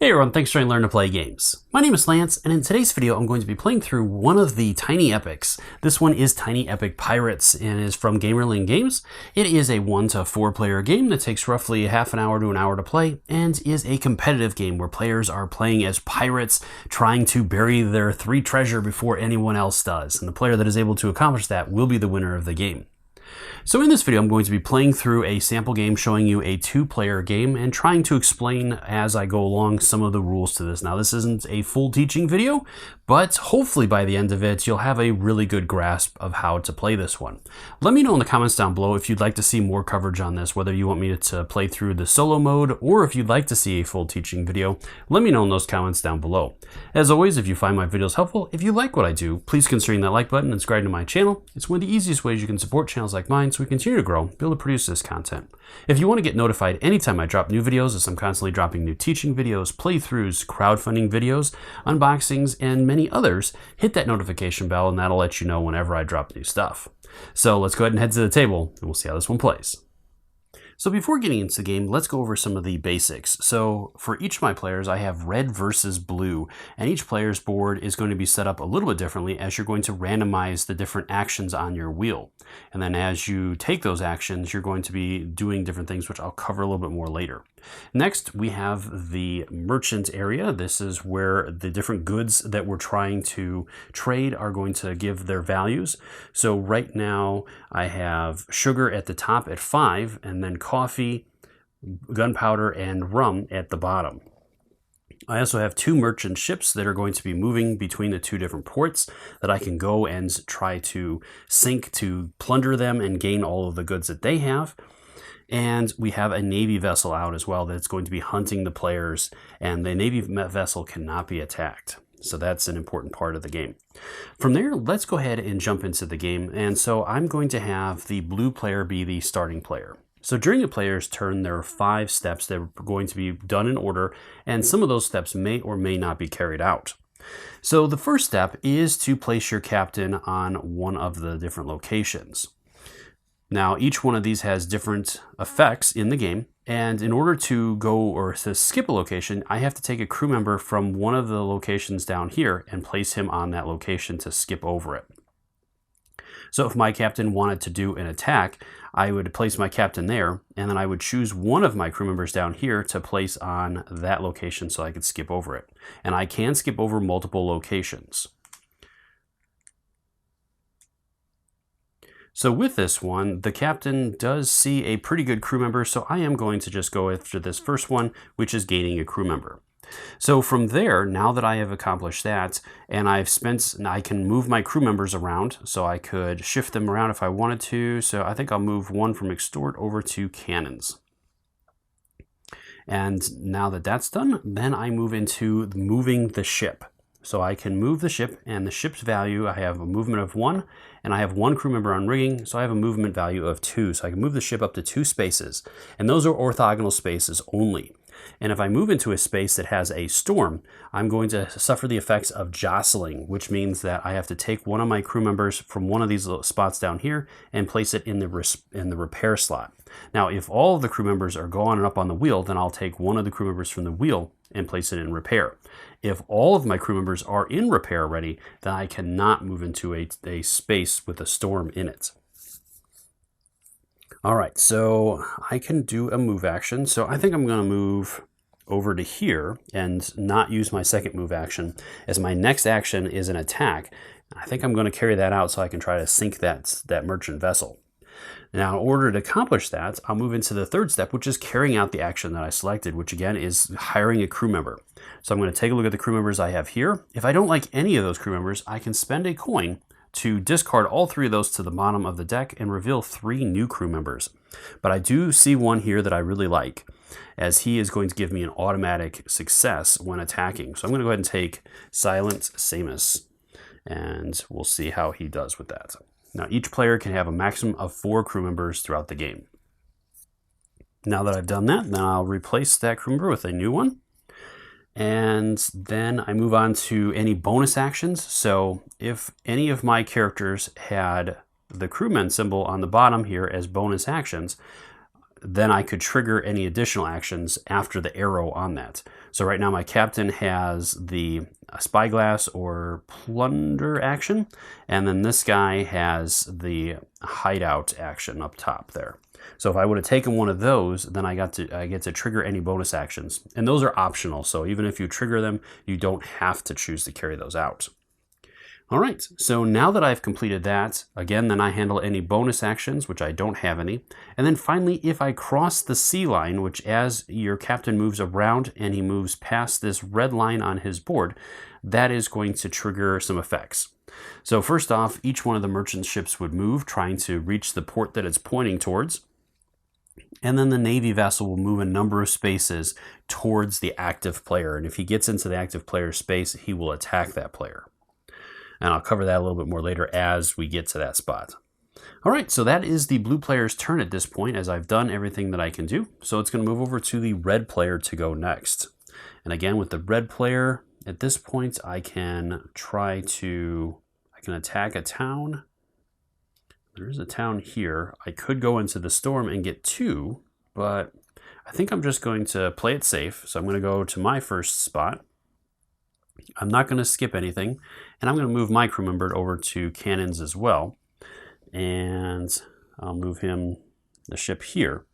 Hey everyone, thanks for joining Learn to Play Games. My name is Lance, and in today's video I'm going to be playing through one of the Tiny Epics. This one is Tiny Epic Pirates and is from Gamelyn Games. It is a 1 to 4 player game that takes roughly half an hour to an hour to play and is a competitive game where players are playing as pirates trying to bury their 3 treasure before anyone else does. And the player that is able to accomplish that will be the winner of the game. So in this video, I'm going to be playing through a sample game showing you a 2-player game and trying to explain as I go along some of the rules to this. Now, this isn't a full teaching video, but hopefully by the end of it, you'll have a really good grasp of how to play this one. Let me know in the comments down below if you'd like to see more coverage on this, whether you want me to play through the solo mode or if you'd like to see a full teaching video. Let me know in those comments down below. As always, if you find my videos helpful, if you like what I do, please consider that like button and subscribe to my channel. It's one of the easiest ways you can support channels like mine so we continue to grow, be able to produce this content. If you want to get notified anytime I drop new videos, as I'm constantly dropping new teaching videos, playthroughs, crowdfunding videos, unboxings, and many others, hit that notification bell and that'll let you know whenever I drop new stuff. So let's go ahead and head to the table and we'll see how this one plays. So before getting into the game, let's go over some of the basics. So for each of my players, I have red versus blue, and each player's board is going to be set up a little bit differently as you're going to randomize the different actions on your wheel. And then as you take those actions, you're going to be doing different things, which I'll cover a little bit more later. Next, we have the merchant area. This is where the different goods that we're trying to trade are going to give their values. So right now I have sugar at the top at 5, and then coffee, gunpowder, and rum at the bottom. I also have 2 merchant ships that are going to be moving between the 2 different ports that I can go and try to sink to plunder them and gain all of the goods that they have. And we have a Navy vessel out as well that's going to be hunting the players, and the Navy vessel cannot be attacked. So that's an important part of the game. From there, let's go ahead and jump into the game. And so I'm going to have the blue player be the starting player. So during the player's turn, there are 5 steps that are going to be done in order, and some of those steps may or may not be carried out. So the first step is to place your captain on one of the different locations. Now, each one of these has different effects in the game, and in order to go or to skip a location, I have to take a crew member from one of the locations down here and place him on that location to skip over it. So if my captain wanted to do an attack, I would place my captain there, and then I would choose one of my crew members down here to place on that location so I could skip over it. And I can skip over multiple locations. So with this one, the captain does see a pretty good crew member, so I am going to just go after this first one, which is gaining a crew member. So from there, now that I have accomplished that, and I can move my crew members around, so I could shift them around if I wanted to. So I think I'll move one from extort over to cannons. And now that that's done, then I move into moving the ship. So I can move the ship, and the ship's value, I have a movement of 1, and I have 1 crew member on rigging, so I have a movement value of 2. So I can move the ship up to 2 spaces, and those are orthogonal spaces only. And if I move into a space that has a storm, I'm going to suffer the effects of jostling, which means that I have to take one of my crew members from one of these little spots down here and place it in the repair slot. Now, if all of the crew members are gone and up on the wheel, then I'll take one of the crew members from the wheel and place it in repair. If all of my crew members are in repair already, then I cannot move into a space with a storm in it. All right, so I can do a move action. So I think I'm going to move over to here and not use my second move action, as my next action is an attack. I think I'm going to carry that out so I can try to sink that merchant vessel. Now, in order to accomplish that, I'll move into the third step, which is carrying out the action that I selected, which again is hiring a crew member. So I'm going to take a look at the crew members I have here. If I don't like any of those crew members, I can spend a coin to discard all 3 of those to the bottom of the deck and reveal 3 new crew members. But I do see one here that I really like, as he is going to give me an automatic success when attacking. So I'm going to go ahead and take Silent Samus, and we'll see how he does with that. Now, each player can have a maximum of 4 crew members throughout the game. Now that I've done that, then I'll replace that crew member with a new one. And then I move on to any bonus actions. So if any of my characters had the crewman symbol on the bottom here as bonus actions, then I could trigger any additional actions after the arrow on that. So right now my captain has the spyglass or plunder action, and then this guy has the hideout action up top there. So if I would have taken one of those, then I get to trigger any bonus actions, and those are optional. So even if you trigger them, you don't have to choose to carry those out. All right, so now that I've completed that, again, then I handle any bonus actions, which I don't have any. And then finally, if I cross the C line, which as your captain moves around and he moves past this red line on his board, that is going to trigger some effects. So first off, each one of the merchant ships would move, trying to reach the port that it's pointing towards. And then the Navy vessel will move a number of spaces towards the active player. And if he gets into the active player's space, he will attack that player. And I'll cover that a little bit more later as we get to that spot. All right, so that is the blue player's turn at this point, as I've done everything that I can do. So it's going to move over to the red player to go next. And again, with the red player, at this point, I can attack a town. There is a town here. I could go into the storm and get 2, but I think I'm just going to play it safe. So I'm going to go to my first spot. I'm not going to skip anything, and I'm going to move my crew member over to cannons as well, and I'll move the ship here.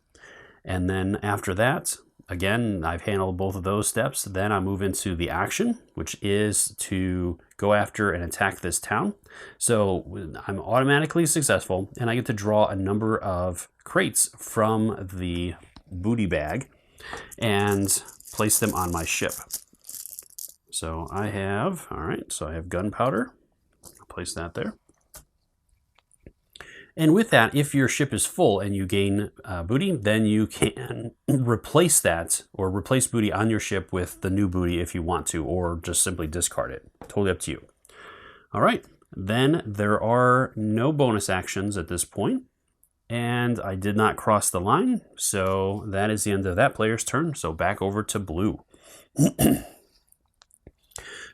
And then after that, again, I've handled both of those steps. Then I move into the action, which is to go after and attack this town. So I'm automatically successful, and I get to draw a number of crates from the booty bag and place them on my ship. So I have, all right, so I have gunpowder. I'll place that there. And with that, if your ship is full and you gain booty, then you can replace that or replace booty on your ship with the new booty if you want to, or just simply discard it. Totally up to you. All right, then there are no bonus actions at this point, and I did not cross the line, so that is the end of that player's turn. So back over to blue.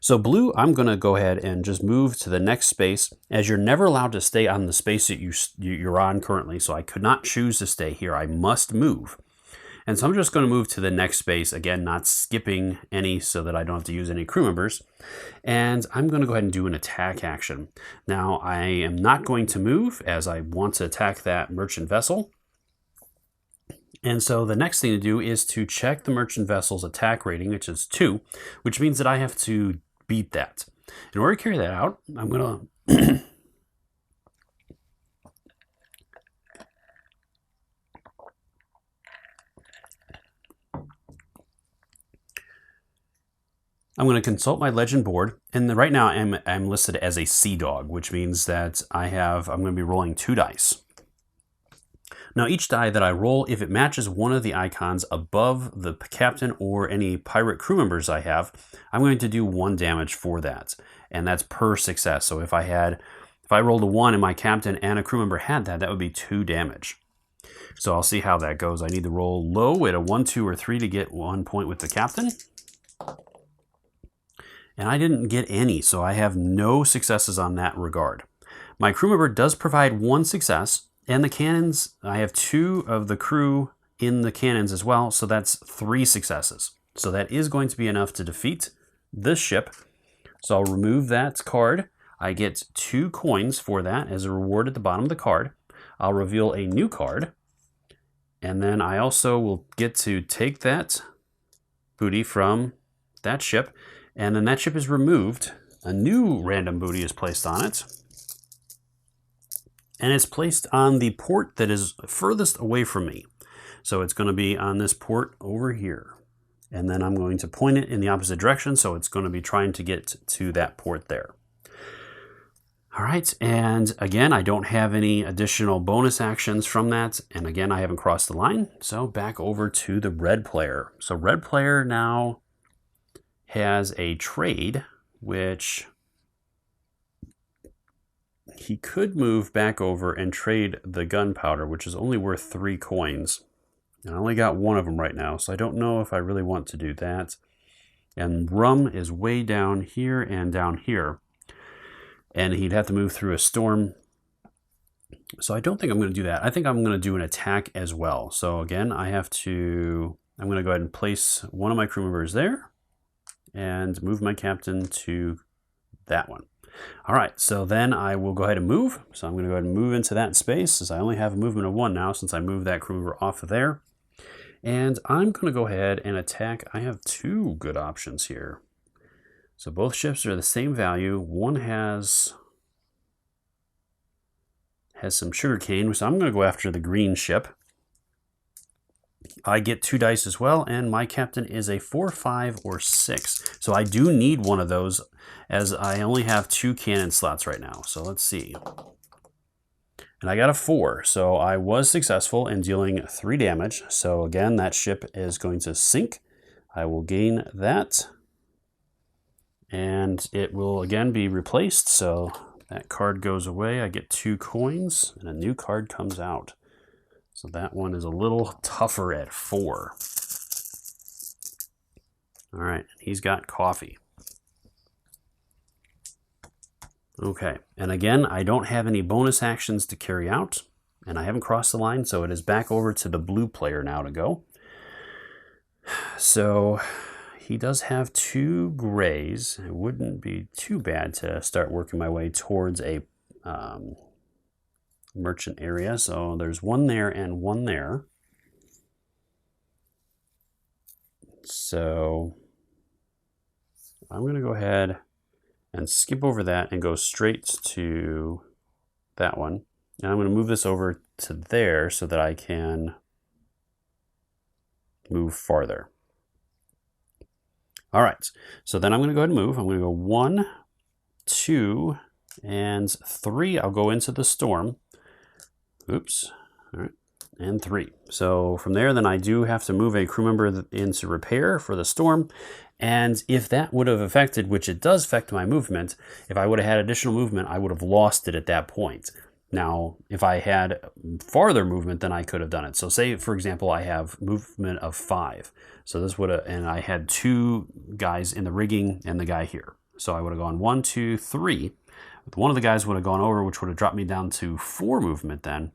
So blue, I'm going to go ahead and just move to the next space, as you're never allowed to stay on the space that you're on currently. So I could not choose to stay here. I must move. And so I'm just going to move to the next space, again, not skipping any so that I don't have to use any crew members. And I'm going to go ahead and do an attack action. Now, I am not going to move, as I want to attack that merchant vessel. And so the next thing to do is to check the merchant vessel's attack rating, which is 2, which means that I have to beat that. In order to carry that out, I'm going to consult my legend board, and right now I'm listed as a sea dog, which means that I'm going to be rolling 2 dice. Now each die that I roll, if it matches one of the icons above the captain or any pirate crew members I have, I'm going to do 1 damage for that, and that's per success. So if I rolled a 1 and my captain and a crew member had that, that would be 2 damage. So I'll see how that goes. I need to roll low at a 1, 2, or 3 to get 1 point with the captain. And I didn't get any, so I have no successes on that regard. My crew member does provide 1 success, and the cannons, I have 2 of the crew in the cannons as well, so that's 3 successes. So that is going to be enough to defeat this ship. So I'll remove that card. I get 2 coins for that as a reward at the bottom of the card. I'll reveal a new card, and then I also will get to take that booty from that ship, and then that ship is removed. A new random booty is placed on it. And it's placed on the port that is furthest away from me. So it's going to be on this port over here. And then I'm going to point it in the opposite direction, so it's going to be trying to get to that port there. All right, and again, I don't have any additional bonus actions from that. And again, I haven't crossed the line. So back over to the red player. So red player now has a trade, which he could move back over and trade the gunpowder, which is only worth 3 coins. And I only got 1 of them right now, so I don't know if I really want to do that. And rum is way down here and down here. And he'd have to move through a storm. So I don't think I'm going to do that. I think I'm going to do an attack as well. So again, I'm going to go ahead and place one of my crew members there and move my captain to that one. All right, so then I will go ahead and move. So I'm going to go ahead and move into that space, as I only have a movement of 1 now since I moved that crew member off of there. And I'm going to go ahead and attack. I have 2 good options here. So both ships are the same value. One has some sugarcane, so I'm going to go after the green ship. I get 2 dice as well, and my captain is a 4, 5, or 6. So I do need one of those, as I only have 2 cannon slots right now. So let's see. And I got a 4, so I was successful in dealing 3 damage. So again, that ship is going to sink. I will gain that, and it will again be replaced. So that card goes away. I get 2 coins, and a new card comes out. So that one is a little tougher at 4. All right, he's got coffee. Okay, and again, I don't have any bonus actions to carry out, and I haven't crossed the line, so it is back over to the blue player now to go. So he does have 2 grays. It wouldn't be too bad to start working my way towards a merchant area. So there's 1 there and 1 there. So I'm going to go ahead and skip over that and go straight to that one. And I'm going to move this over to there so that I can move farther. All right, so then I'm going to go ahead and move. I'm going to go 1, 2, and 3. I'll go into the storm. Oops. All right. And 3. So from there, then I do have to move a crew member into repair for the storm. And if that would have affected, which it does affect my movement, if I would have had additional movement, I would have lost it at that point. Now, if I had farther movement, then I could have done it. So say, for example, I have movement of 5. So this would have, and I had 2 guys in the rigging and the guy here. So I would have gone 1, 2, 3. One of the guys would have gone over, which would have dropped me down to 4 movement then.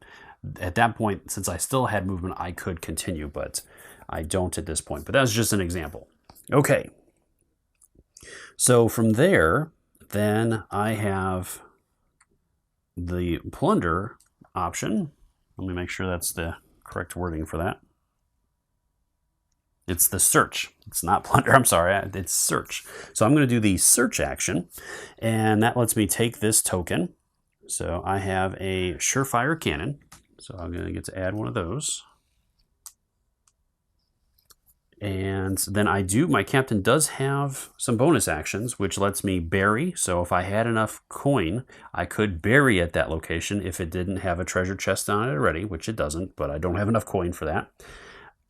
At that point, since I still had movement, I could continue, but I don't at this point. But that's just an example. Okay. So from there, then I have the plunder option. Let me make sure that's the correct wording for that. It's the search. It's not plunder. I'm sorry. It's search. So I'm going to do the search action, and that lets me take this token. So I have a surefire cannon. So I'm going to get to add one of those. And then my captain does have some bonus actions, which lets me bury. So if I had enough coin, I could bury at that location if it didn't have a treasure chest on it already, which it doesn't, but I don't have enough coin for that.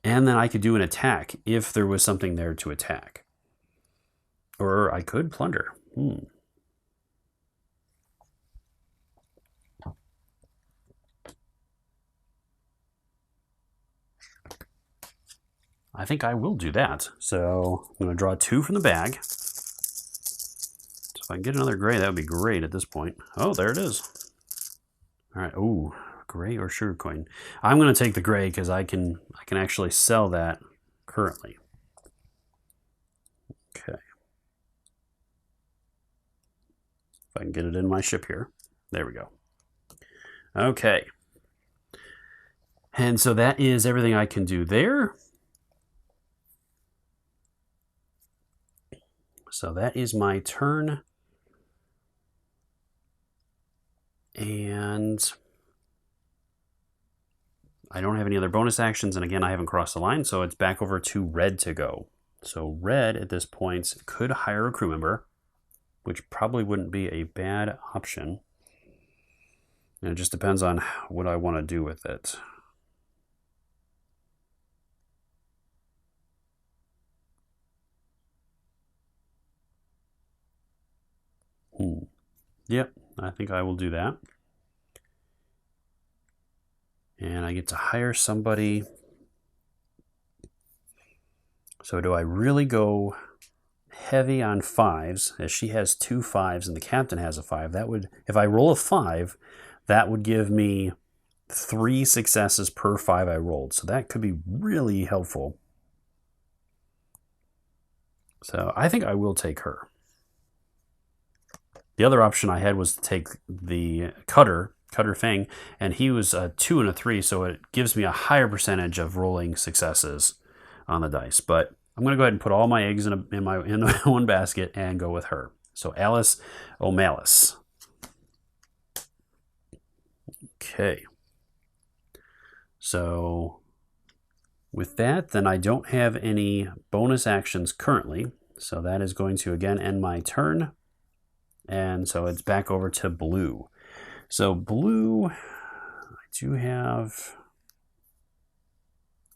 And then I could do an attack if there was something there to attack. Or I could plunder. I think I will do that. So I'm going to draw 2 from the bag. So if I can get another gray, that would be great at this point. Oh, there it is. All right. Ooh, gray or sugar coin. I'm going to take the gray because I can actually sell that currently. Okay. If I can get it in my ship here. There we go. Okay. And so that is everything I can do there. So that is my turn. And I don't have any other bonus actions. And again, I haven't crossed the line, so it's back over to red to go. So red at this point could hire a crew member, which probably wouldn't be a bad option. And it just depends on what I want to do with it. Yep, I think I will do that. And I get to hire somebody. So do I really go heavy on 5s, as she has 2 5s and the captain has a 5? That would, if I roll a 5, that would give me 3 successes per 5 I rolled. So that could be really helpful. So I think I will take her. The other option I had was to take the Cutter Fang, and he was a 2 and a 3, so it gives me a higher percentage of rolling successes on the dice. But I'm going to go ahead and put all my eggs in one basket and go with her. So Alice O'Malice. Okay. So with that, then I don't have any bonus actions currently. So that is going to again end my turn. And so it's back over to blue. So blue, I do have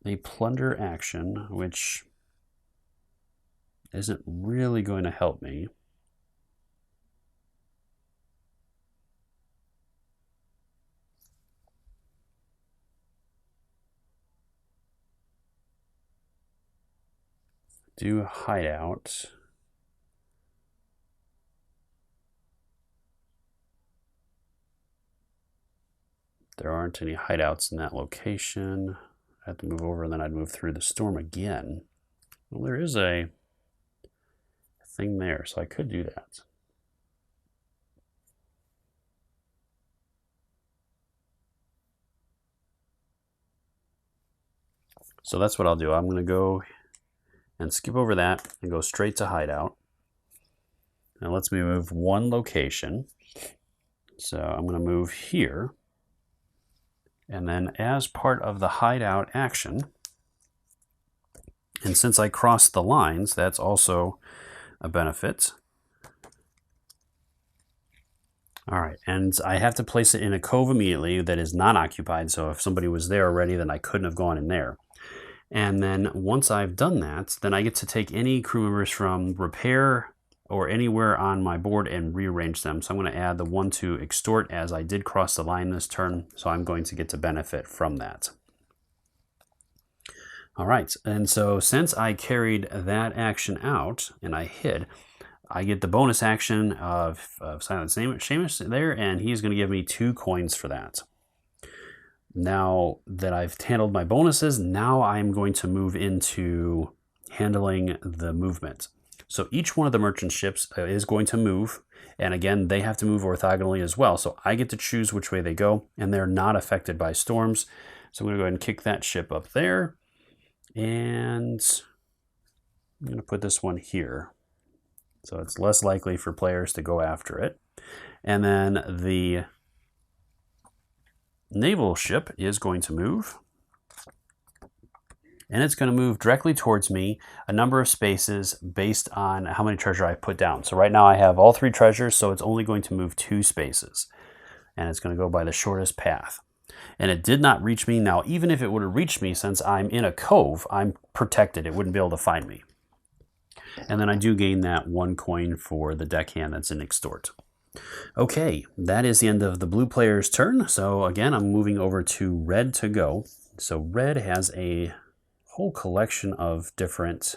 a plunder action, which isn't really going to help me. Do a hideout. There aren't any hideouts in that location. I have to move over and then I'd move through the storm again. Well, there is a thing there, so I could do that. So that's what I'll do. I'm going to go and skip over that and go straight to hideout. Now let's move one location. So I'm going to move here. And then as part of the hideout action, and since I crossed the lines, that's also a benefit. All right, and I have to place it in a cove immediately that is not occupied. So if somebody was there already, then I couldn't have gone in there. And then once I've done that, then I get to take any crew members from repair or anywhere on my board and rearrange them. So I'm going to add the 1 to extort, as I did cross the line this turn. So I'm going to get to benefit from that. All right, and so since I carried that action out and I hid, I get the bonus action of Silent Seamus there, and he's going to give me 2 coins for that. Now that I've handled my bonuses, now I'm going to move into handling the movement. So each one of the merchant ships is going to move, and again, they have to move orthogonally as well. So I get to choose which way they go, and they're not affected by storms. So I'm going to go ahead and kick that ship up there, and I'm going to put this one here. So it's less likely for players to go after it. And then the naval ship is going to move. And it's going to move directly towards me a number of spaces based on how many treasure I put down. So right now I have all 3 treasures, so it's only going to move 2 spaces. And it's going to go by the shortest path. And it did not reach me. Now, even if it would have reached me, since I'm in a cove, I'm protected. It wouldn't be able to find me. And then I do gain that 1 coin for the deckhand that's in extort. Okay, that is the end of the blue player's turn. So again, I'm moving over to red to go. So red has a whole collection of different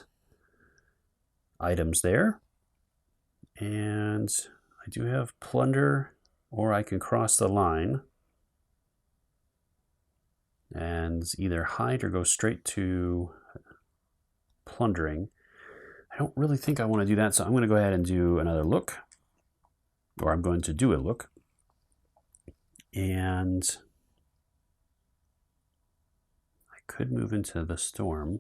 items there. And I do have plunder, or I can cross the line and either hide or go straight to plundering. I don't really think I want to do that, so I'm going to go ahead and do another look, or I'm going to do a look. And I could move into the storm,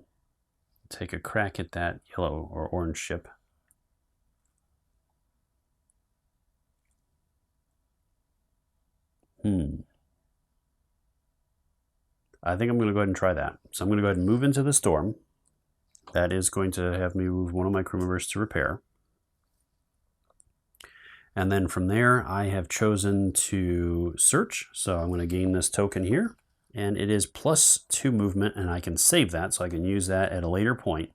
take a crack at that yellow or orange ship. I think I'm going to go ahead and try that. So I'm going to go ahead and move into the storm. That is going to have me move one of my crew members to repair. And then from there, I have chosen to search. So I'm going to gain this token here. And it is +2 movement, and I can save that, so I can use that at a later point.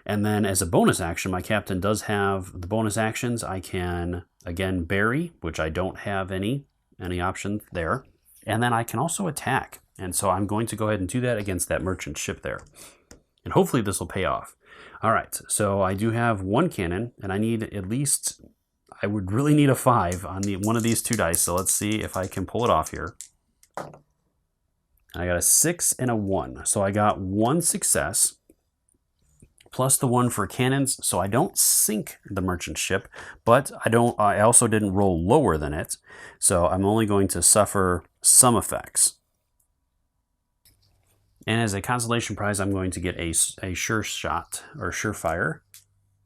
And then as a bonus action, my captain does have the bonus actions. I can, again, bury, which I don't have any option there. And then I can also attack. And so I'm going to go ahead and do that against that merchant ship there. And hopefully this will pay off. All right, so I do have 1 cannon, and I need at least, I would really need a 5 on one of these 2 dice. So let's see if I can pull it off here. I got a 6 and a 1. So I got 1 success, plus the 1 for cannons, so I don't sink the merchant ship, but I also didn't roll lower than it, so I'm only going to suffer some effects. And as a consolation prize, I'm going to get a sure shot, or surefire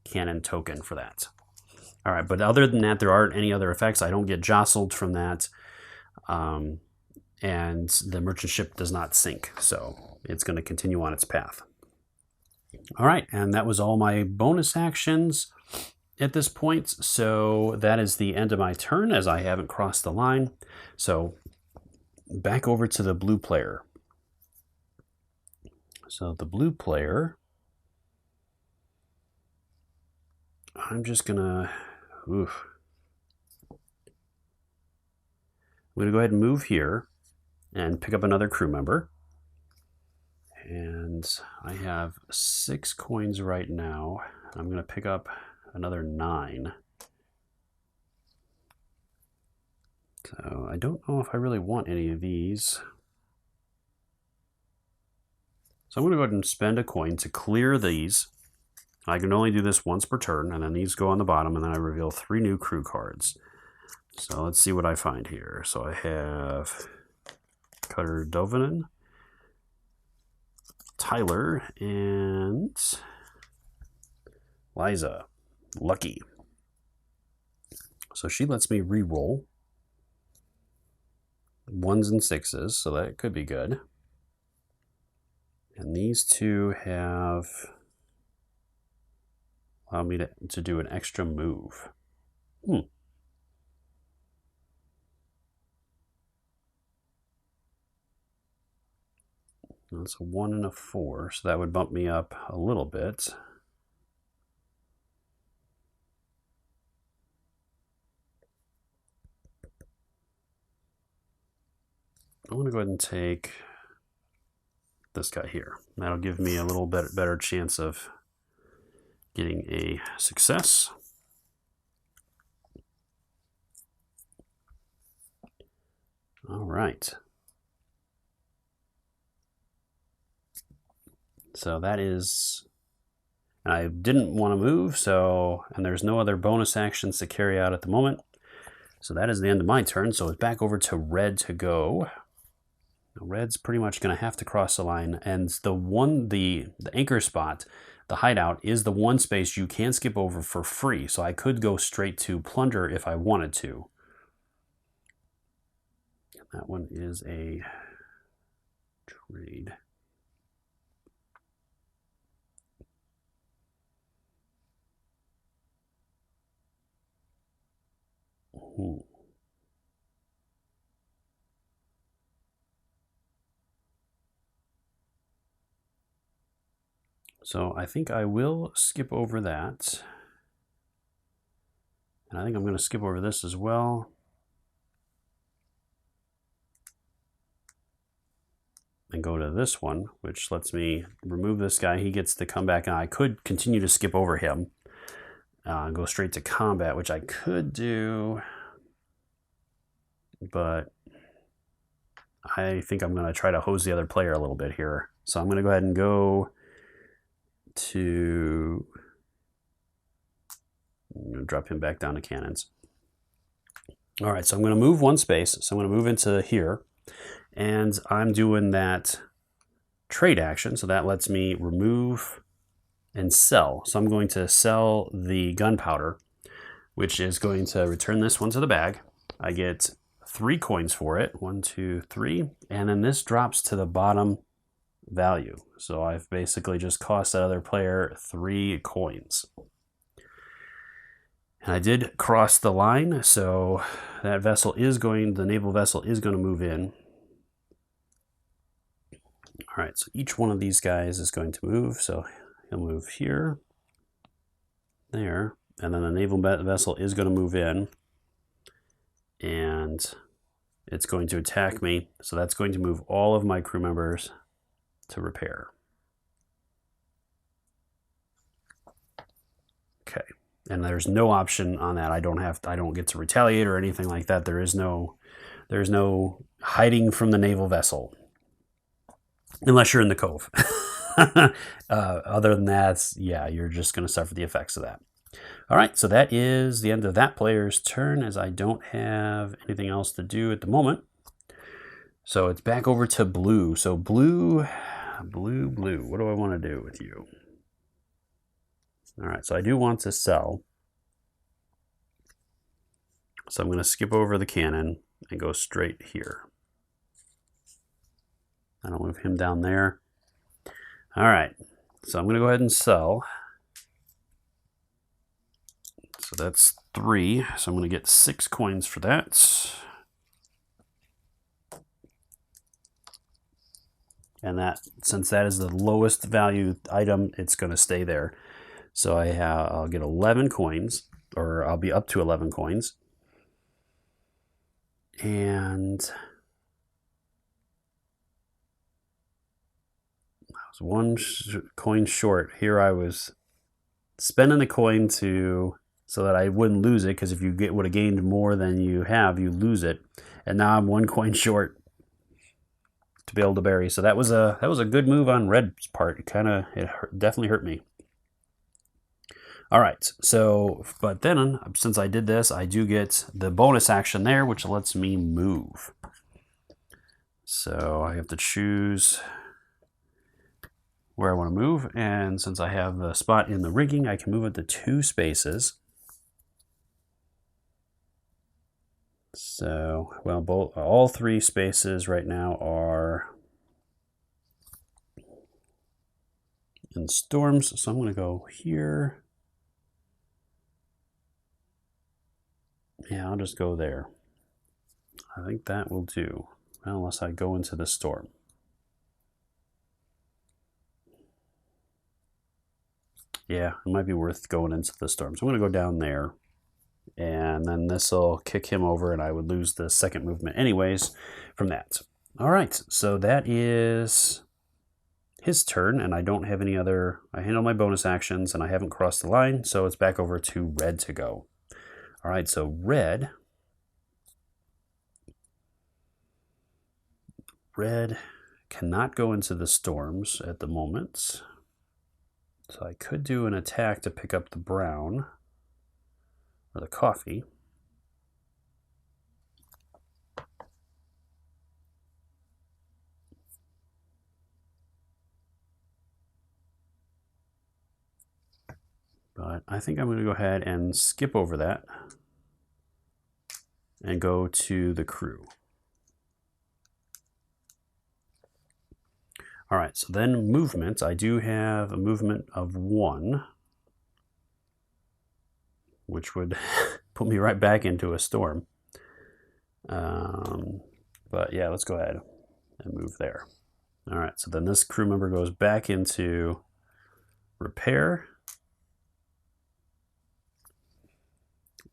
cannon token for that. All right, but other than that, there aren't any other effects. I don't get jostled from that, and the merchant ship does not sink, so it's going to continue on its path. All right, and that was all my bonus actions at this point, so that is the end of my turn, as I haven't crossed the line. So back over to the blue player. So the blue player, I'm just gonna, I'm gonna go ahead and move here and pick up another crew member. And I have 6 coins right now. I'm gonna pick up another 9. So I don't know if I really want any of these. So I'm going to go ahead and spend a coin to clear these. I can only do this once per turn, and then these go on the bottom, and then I reveal 3 new crew cards. So let's see what I find here. So I have Cutter Dovanen, Tyler, and Liza. Lucky. So she lets me re-roll 1s and 6s, so that could be good. And these 2 have allowed me to do an extra move. That's a 1 and a 4, so that would bump me up a little bit. I'm going to go ahead and take this guy here. That'll give me a little bit better chance of getting a success. All right. So that is, and I didn't want to move, so, and there's no other bonus actions to carry out at the moment. So that is the end of my turn. So it's back over to red to go. Red's pretty much going to have to cross the line, and the anchor spot, the hideout, is the one space you can skip over for free, so I could go straight to plunder if I wanted to. That one is a trade. So I think I will skip over that. And I think I'm going to skip over this as well. And go to this one, which lets me remove this guy. He gets to come back, and I could continue to skip over him. Go straight to combat, which I could do. But I think I'm going to try to hose the other player a little bit here. So I'm going to go ahead and go to, I'm going to drop him back down to cannons. All right, so I'm going to move 1 space. So I'm going to move into here, and I'm doing that trade action. So that lets me remove and sell. So I'm going to sell the gunpowder, which is going to return this one to the bag. I get 3 coins for it, 1, 2, 3, and then this drops to the bottom value. So I've basically just cost that other player 3 coins. And I did cross the line, so that vessel is going, the naval vessel is going to move in. All right, so each one of these guys is going to move. So he'll move here, there, and then the naval vessel is going to move in, and it's going to attack me. So that's going to move all of my crew members to repair. Okay, and there's no option on that. I don't get to retaliate or anything like that. There's no hiding from the naval vessel. unless you're in the cove. Other than that, yeah, you're just going to suffer the effects of that. All right, so that is the end of that player's turn, as I don't have anything else to do at the moment. So it's back over to blue. So blue, what do I want to do with you? All right, so I do want to sell. So I'm going to skip over the cannon and go straight here. And I'll move him down there. All right, so I'm going to go ahead and sell. So that's 3. So I'm going to get 6 coins for that. And that, since that is the lowest value item, it's going to stay there. So I'll get 11 coins, or I'll be up to 11 coins. And I was 1 coin short. Here I was spending the coin so that I wouldn't lose it, because if you would have gained more than you have, you lose it. And now I'm 1 coin short to be able to bury. So that was a good move on Red's part. It definitely hurt me. All right, so, but then, since I did this, I do get the bonus action there, which lets me move. So I have to choose where I want to move, and since I have the spot in the rigging, I can move it to 2 spaces. So, well, all 3 spaces right now are in storms, so I'm going to go here. Yeah, I'll just go there. I think that will do, unless I go into the storm. Yeah, it might be worth going into the storm. So I'm going to go down there, and then this will kick him over, and I would lose the second movement anyways from that. All right, so that is his turn, and I don't have any other. I handle my bonus actions, and I haven't crossed the line, so it's back over to Red to go. All right, so Red cannot go into the storms at the moment. So I could do an attack to pick up the brown or the coffee. But I think I'm going to go ahead and skip over that and go to the crew. All right, so then movement. I do have a movement of 1, which would put me right back into a storm. But yeah, let's go ahead and move there. All right, so then this crew member goes back into repair.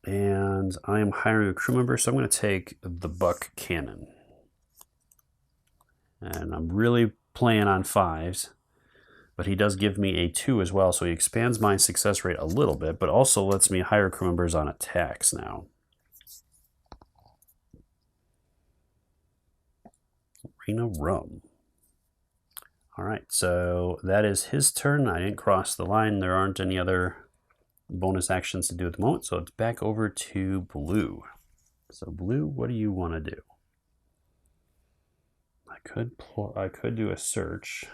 And I am hiring a crew member, so I'm going to take the buck cannon. And I'm really playing on 5s, but he does give me a 2 as well, so he expands my success rate a little bit, but also lets me hire crew members on attacks now. Arena Rum. All right, so that is his turn. I didn't cross the line. There aren't any other bonus actions to do at the moment, so it's back over to blue. So blue, what do you want to do? I could do a search.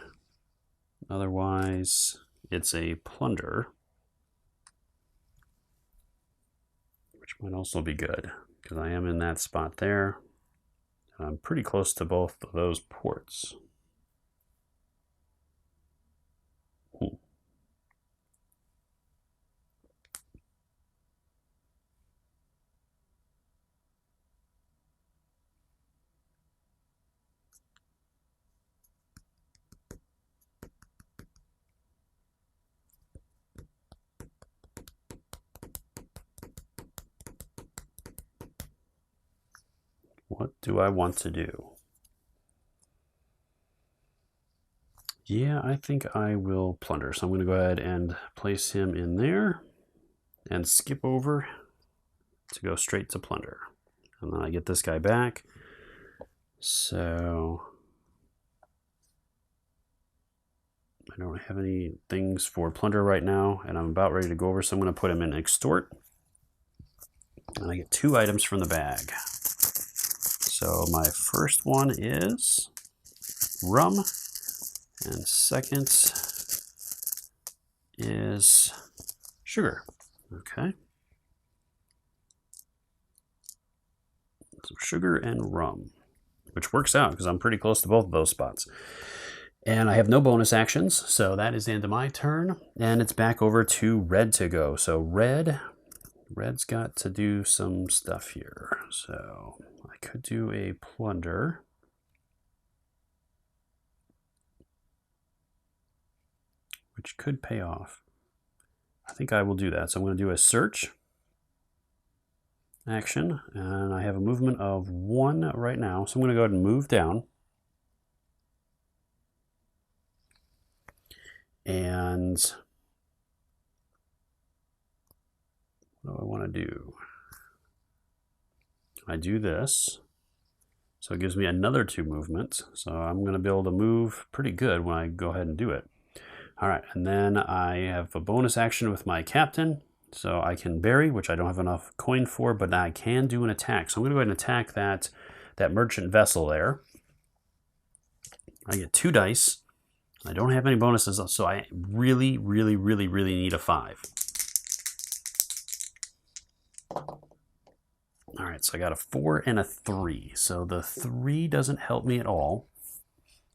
Otherwise, it's a plunder, which might also be good because I am in that spot there. I'm pretty close to both of those ports. What do I want to do? Yeah, I think I will plunder. So I'm going to go ahead and place him in there and skip over to go straight to plunder. And then I get this guy back. So I don't have any things for plunder right now, and I'm about ready to go over, so I'm going to put him in extort. And I get 2 items from the bag. So my first one is rum, and second is sugar. Okay. So sugar and rum, which works out because I'm pretty close to both of those spots. And I have no bonus actions, so that is the end of my turn. And it's back over to red to go. So red's got to do some stuff here. So I could do a plunder. Which could pay off. I think I will do that. So I'm going to do a search action, and I have a movement of 1 right now. So I'm going to go ahead and move down. And what do I want to do? I do this. So it gives me another 2 movements. So I'm going to be able to move pretty good when I go ahead and do it. All right, and then I have a bonus action with my captain. So I can bury, which I don't have enough coin for, but I can do an attack. So I'm going to go ahead and attack that merchant vessel there. I get 2 dice. I don't have any bonuses, so I really need a 5. All right, so I got a 4 and a 3. So the 3 doesn't help me at all.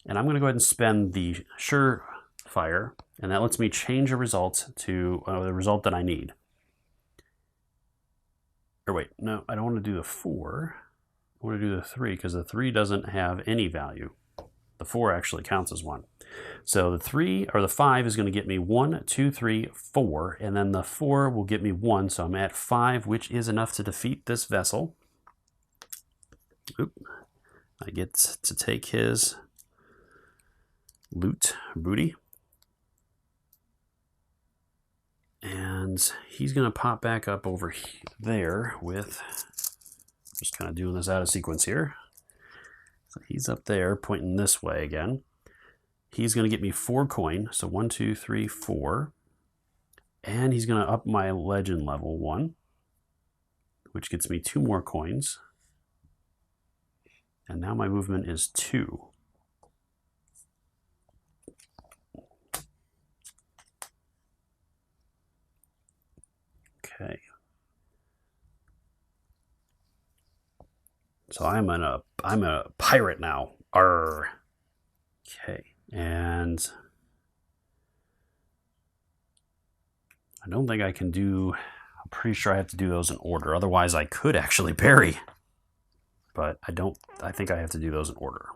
And I'm going to go ahead and spend the Surefire, and that lets me change a result to the result that I need. Or wait, no, I don't want to do the 4. I want to do the 3 because the 3 doesn't have any value. The 4 actually counts as 1. So the 3 or the 5 is going to get me 1, 2, 3, 4, and then the 4 will get me 1. So I'm at 5, which is enough to defeat this vessel. Oop. I get to take his loot, booty. And he's going to pop back up over there with, just kind of doing this out of sequence here. So he's up there pointing this way again. He's going to get me 4 coin. So 1, 2, 3, 4. And he's going to up my legend level 1, which gets me 2 more coins. And now my movement is 2. Okay. So I'm a pirate now. Arr. Okay. And I don't think I can do, I'm pretty sure I have to do those in order. Otherwise I could actually parry. But I think I have to do those in order.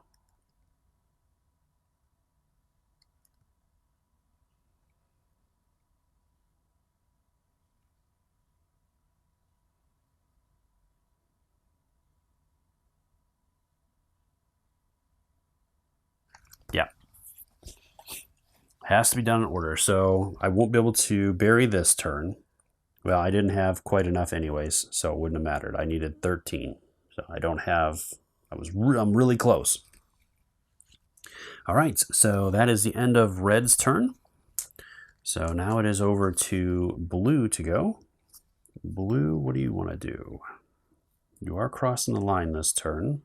Yeah. Has to be done in order. So I won't be able to bury this turn. Well, I didn't have quite enough anyways, so it wouldn't have mattered. I needed 13. So I don't have, I'm really close. All right, so that is the end of red's turn. So now it is over to blue to go. Blue, what do you want to do? You are crossing the line this turn.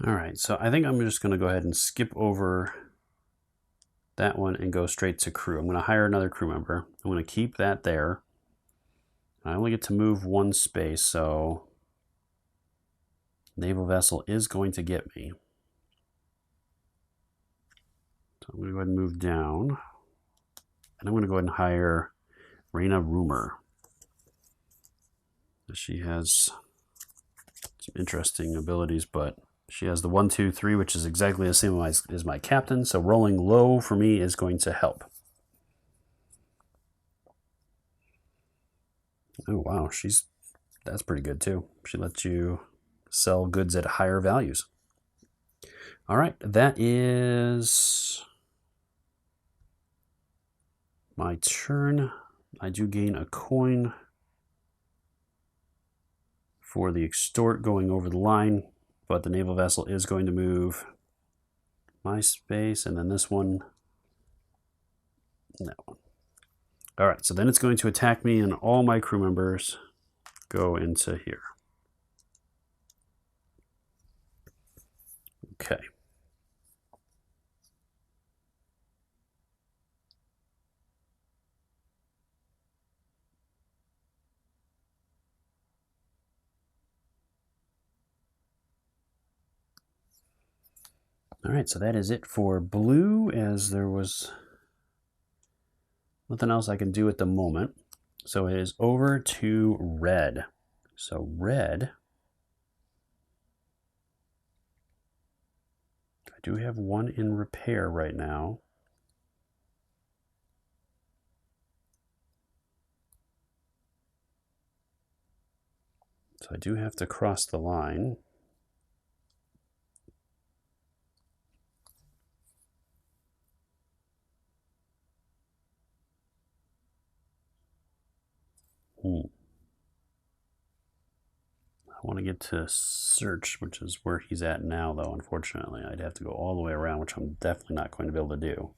All right, so I think I'm just going to go ahead and skip over that one and go straight to crew. I'm going to hire another crew member. I'm going to keep that there. I only get to move 1 space, so naval vessel is going to get me. So I'm going to go ahead and move down. And I'm going to go ahead and hire Raina Rumor. She has some interesting abilities, but she has the 1, 2, 3, which is exactly the same as my captain. So rolling low for me is going to help. Oh, wow. That's pretty good too. She lets you sell goods at higher values. All right. That is my turn. I do gain a coin for the extort going over the line, but the naval vessel is going to move my space, and then this one, that one. All right, so then it's going to attack me, and all my crew members go into here. Okay. All right, so that is it for blue, as there was nothing else I can do at the moment. So it is over to red. So red, I do have one in repair right now. So I do have to cross the line. I want to get to search, which is where he's at now, though, unfortunately. I'd have to go all the way around, which I'm definitely not going to be able to do.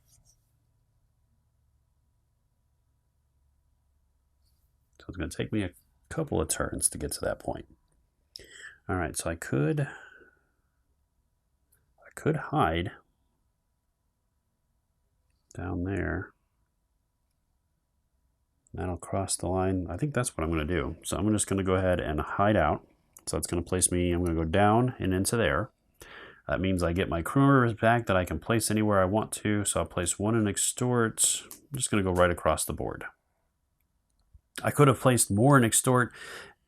So it's going to take me a couple of turns to get to that point. All right, so I could hide down there. That'll cross the line. I think that's what I'm going to do. So I'm just going to go ahead and hide out. So it's going to place me, I'm going to go down and into there. That means I get my crew members back that I can place anywhere I want to. So I'll place one in extort. I'm just going to go right across the board. I could have placed more in extort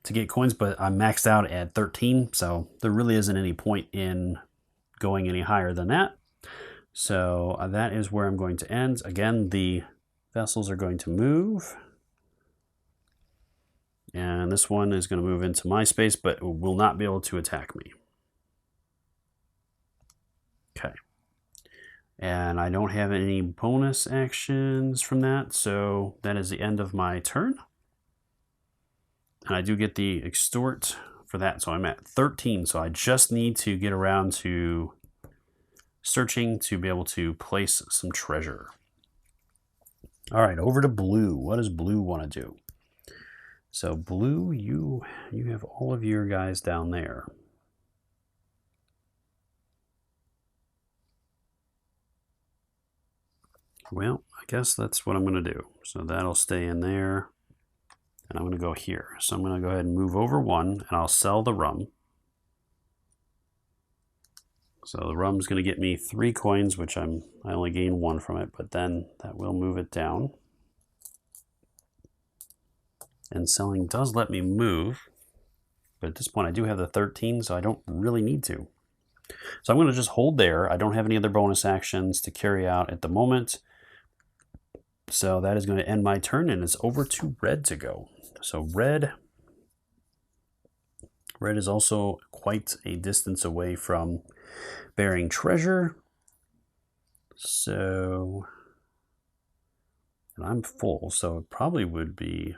to get coins, but I'm maxed out at 13. So there really isn't any point in going any higher than that. So that is where I'm going to end. Again, the vessels are going to move. And this one is going to move into my space, but will not be able to attack me. Okay. And I don't have any bonus actions from that, so that is the end of my turn. And I do get the extort for that, so I'm at 13. So I just need to get around to searching to be able to place some treasure. All right, over to blue. What does blue want to do? So blue, you have all of your guys down there. Well, I guess that's what I'm going to do. So that'll stay in there. And I'm going to go here. So I'm going to go ahead and move over one, and I'll sell the rum. So the rum's going to get me 3 coins, which I only gain 1 from it, but then that will move it down. And selling does let me move, but at this point I do have the 13, so I don't really need to. So I'm going to just hold there. I don't have any other bonus actions to carry out at the moment. So that is going to end my turn, and it's over to red to go. So red is also quite a distance away from bearing treasure. So, and I'm full, so it probably would be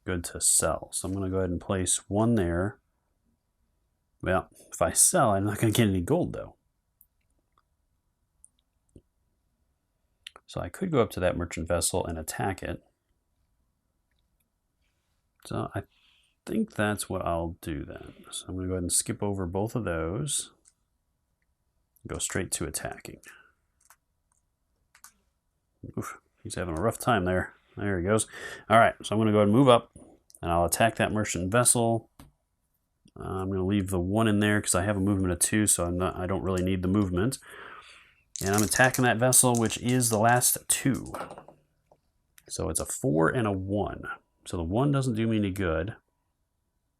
good to sell. So I'm going to go ahead and place 1 there. Well, if I sell, I'm not going to get any gold, though. So I could go up to that merchant vessel and attack it. So I think that's what I'll do then. So I'm going to go ahead and skip over both of those. Go straight to attacking. Oof, he's having a rough time there. There he goes. All right, so I'm going to go ahead and move up, and I'll attack that merchant vessel. I'm going to leave the 1 in there because I have a movement of 2, so I don't really need the movement. And I'm attacking that vessel, which is the last 2. So it's a 4 and a 1. So the 1 doesn't do me any good.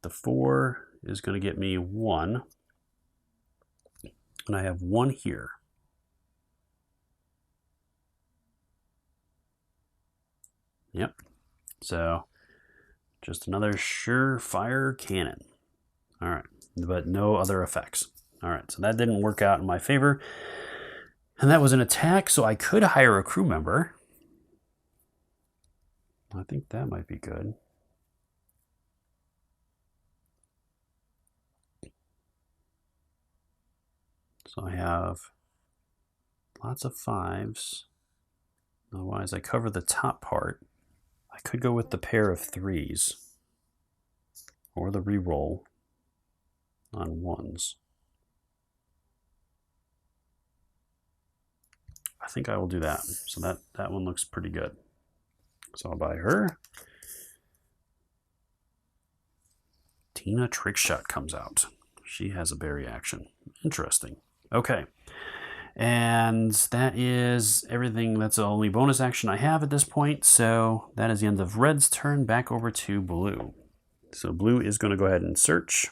The 4 is going to get me 1. And I have 1 here. Yep. So just another surefire cannon. All right, but no other effects. All right, so that didn't work out in my favor. And that was an attack, so I could hire a crew member. I think that might be good. So I have lots of 5s. Otherwise, I cover the top part. I could go with the pair of 3s or the reroll on 1s. I think I will do that. So that one looks pretty good. So I'll buy her. Tina Trickshot comes out. She has a berry action. Interesting. Okay. And that is everything. That's the only bonus action I have at this point. So that is the end of Red's turn. Back over to Blue. So Blue is going to go ahead and search.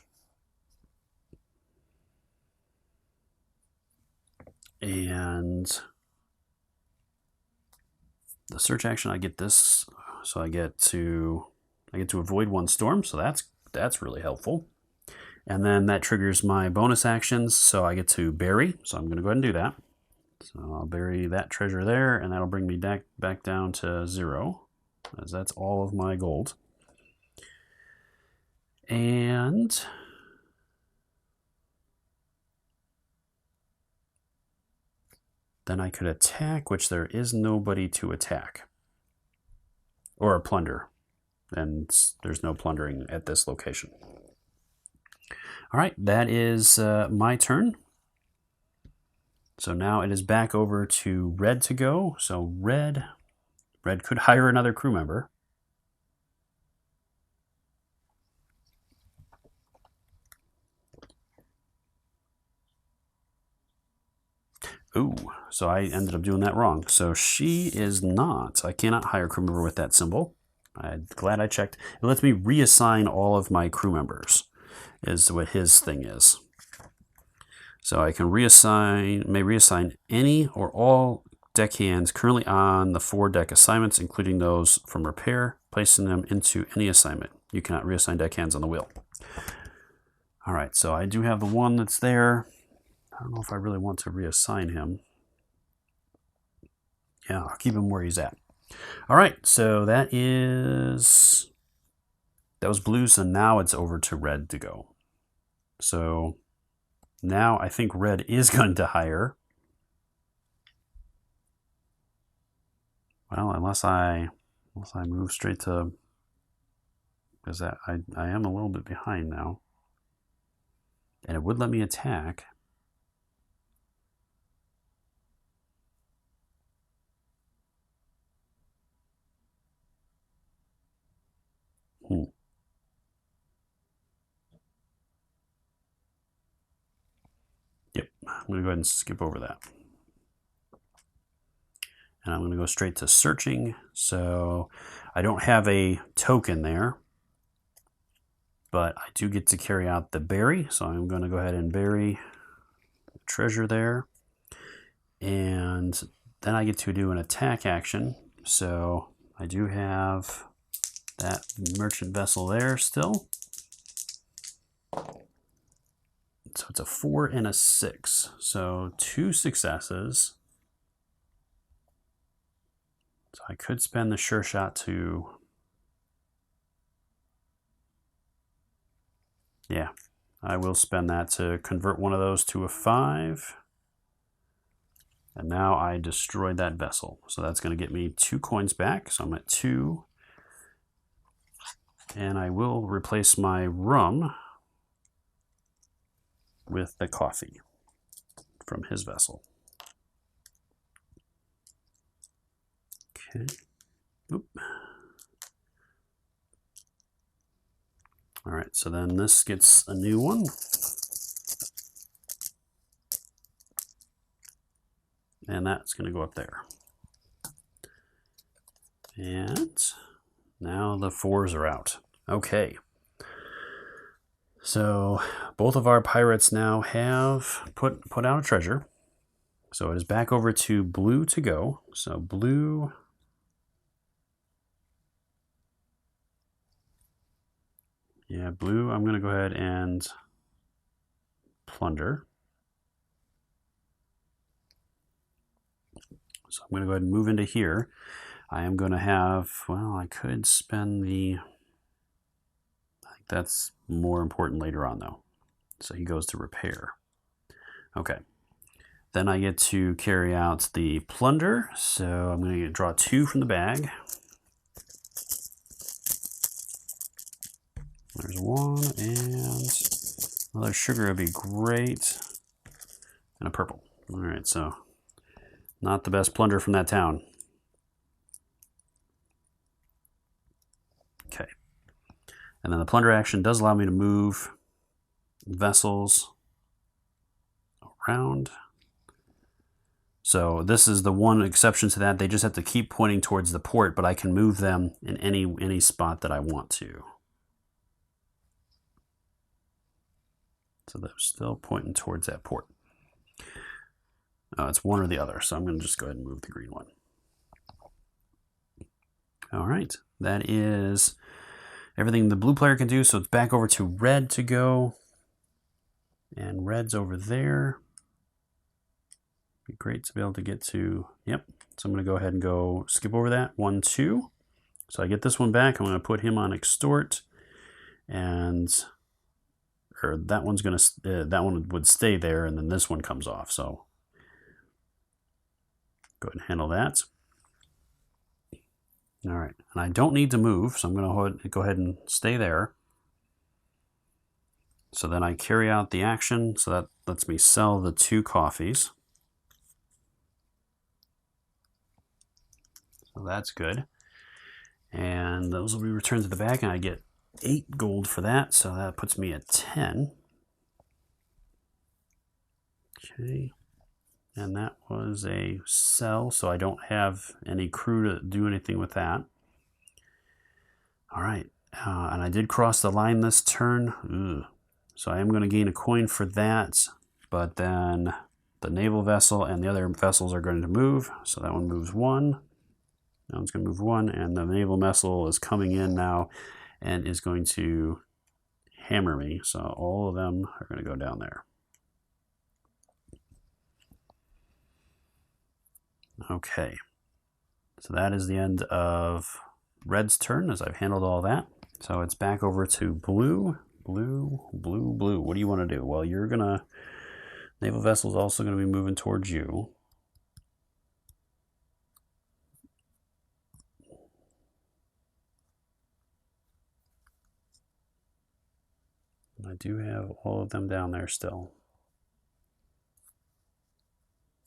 And the search action, I get this. So I get to avoid 1 storm. So that's really helpful. And then that triggers my bonus actions, so I get to bury. So I'm going to go ahead and do that. So I'll bury that treasure there, and that'll bring me back down to 0, as that's all of my gold. And then I could attack, which there is nobody to attack. Or plunder. And there's no plundering at this location. All right, that is my turn. So now it is back over to Red to go. So Red could hire another crew member. Ooh, so I ended up doing that wrong. So she is not. I cannot hire a crew member with that symbol. I'm glad I checked. It lets me reassign all of my crew members, is what his thing is. So I can reassign any or all deckhands currently on the 4 deck assignments, including those from repair, placing them into any assignment. You cannot reassign deckhands on the wheel. All right, so I do have the one that's there. I don't know if I really want to reassign him. Yeah, I'll keep him where he's at. All right, so that was Blue, so now it's over to Red to go. So now I think Red is going to hire. Well, unless I move straight to, because I am a little bit behind now. And it would let me attack. Yep, I'm going to go ahead and skip over that. And I'm going to go straight to searching. So I don't have a token there, but I do get to carry out the bury. So I'm going to go ahead and bury the treasure there. And then I get to do an attack action. So I do have that merchant vessel there still. So it's a 4 and a 6. So 2 successes. So I could spend the sure shot to... Yeah, I will spend that to convert one of those to a 5. And now I destroyed that vessel. So that's going to get me 2 coins back. So I'm at 2. And I will replace my rum with the coffee from his vessel. Okay. Oop. All right, so then this gets a new one. And that's going to go up there. And now the 4s are out. Okay. So both of our pirates now have put out a treasure. So it is back over to Blue to go. So Blue... Yeah, Blue, I'm going to go ahead and plunder. So I'm going to go ahead and move into here. I am going to have, well, I could spend the... I think that's more important later on, though. So he goes to repair. Okay. Then I get to carry out the plunder. So I'm going to draw 2 from the bag. There's 1, and another sugar would be great. And a purple. All right, so not the best plunder from that town. Okay. And then the plunder action does allow me to move vessels around. So this is the one exception to that. They just have to keep pointing towards the port, but I can move them in any spot that I want to. So they're still pointing towards that port. It's one or the other, so I'm going to just go ahead and move the green one. All right, that is everything the blue player can do, so it's back over to red to go. And red's over there. Be great to be able to get to, yep. So I'm going to go ahead and go skip over that, 1, 2. So I get this one back. I'm going to put him on extort, and or that one's going to, that one would stay there, and then this one comes off. So go ahead and handle that. All right, and I don't need to move, so I'm going to go ahead and stay there. So then I carry out the action, so that lets me sell the 2 coffees. So that's good. And those will be returned to the bag, and I get 8 gold for that, so that puts me at 10. Okay. And that was a sell, so I don't have any crew to do anything with that. All right, and I did cross the line this turn. Ugh. So I am going to gain a coin for that, but then the naval vessel and the other vessels are going to move. So that one moves 1. That one's going to move 1, and the naval vessel is coming in now and is going to hammer me. So all of them are going to go down there. Okay, so that is the end of red's turn as I've handled all that. So it's back over to blue. Blue, blue, blue. What do you want to do? Well, you're going to, naval vessel is also going to be moving towards you. I do have all of them down there still.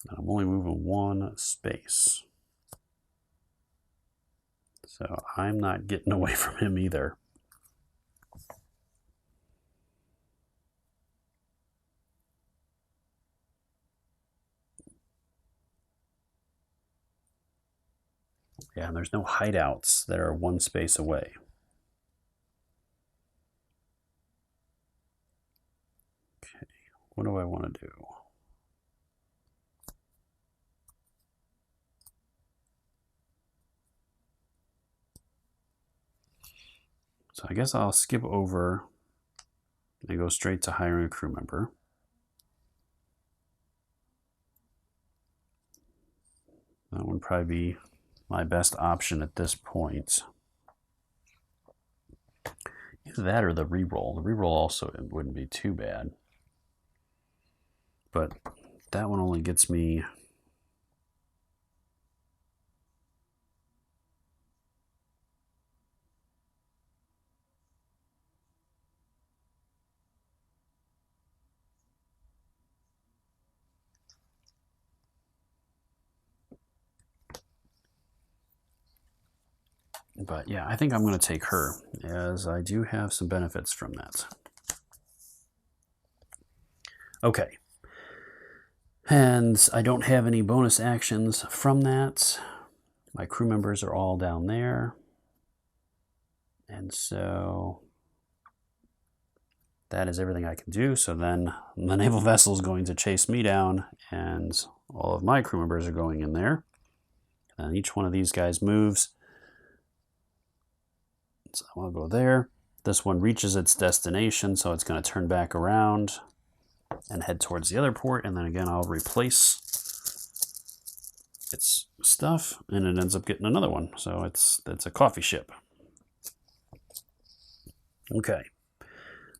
I'm only moving 1 space. So I'm not getting away from him either. Yeah, and there's no hideouts that are 1 space away. Okay, what do I want to do? So I guess I'll skip over and go straight to hiring a crew member. That would probably be my best option at this point. Either that or the reroll. The reroll also wouldn't be too bad. But that one only gets me but yeah, I think I'm going to take her, as I do have some benefits from that. Okay. And I don't have any bonus actions from that. My crew members are all down there. And so that is everything I can do. So then the naval vessel is going to chase me down, and all of my crew members are going in there. And each one of these guys moves. So I want to go there. This one reaches its destination, so it's going to turn back around and head towards the other port, and then again I'll replace its stuff, and it ends up getting another one. So it's a coffee ship. Okay,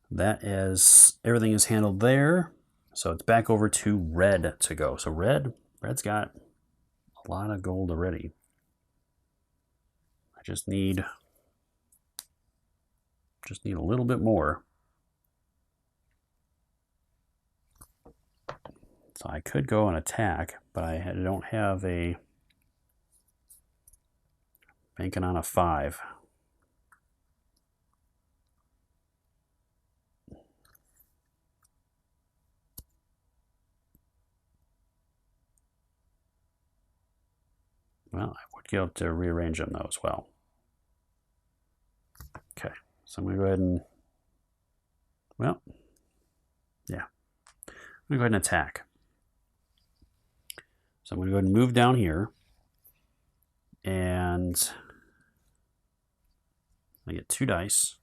that is everything is handled there. So it's back over to red to go. So red's got a lot of gold already. I just need a little bit more. So I could go and attack, but I don't have a banking on a 5. Well, I would go to rearrange them though as well. Okay, so I'm going to go ahead and, well, yeah, I'm going to go ahead and attack. So I'm going to go ahead and move down here, and I get 2 dice.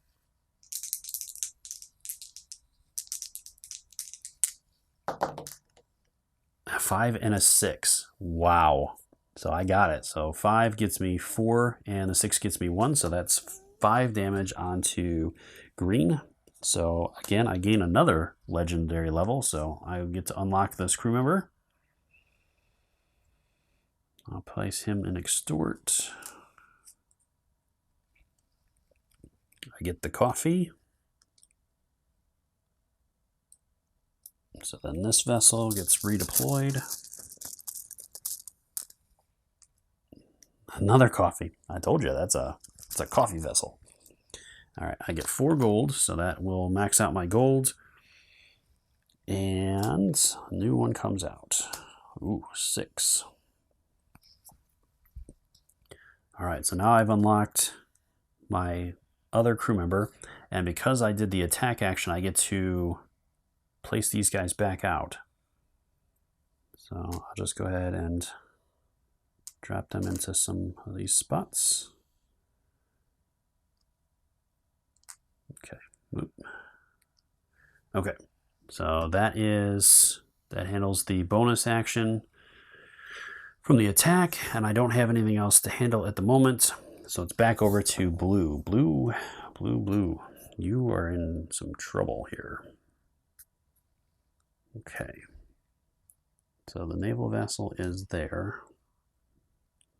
A 5 and a 6. Wow. So I got it. So 5 gets me 4 and the 6 gets me 1. So that's 5 damage onto green. So again, I gain another legendary level. So I get to unlock this crew member. I'll place him in extort. I get the coffee. So then this vessel gets redeployed. Another coffee. I told you it's a coffee vessel. All right, I get 4 gold, so that will max out my gold. And a new one comes out. Ooh, 6. All right, so now I've unlocked my other crew member, and because I did the attack action, I get to place these guys back out. So I'll just go ahead and drop them into some of these spots. Okay. Oop. Okay. So that handles the bonus action from the attack, and I don't have anything else to handle at the moment. So it's back over to blue. Blue. You are in some trouble here. Okay. So the naval vessel is there.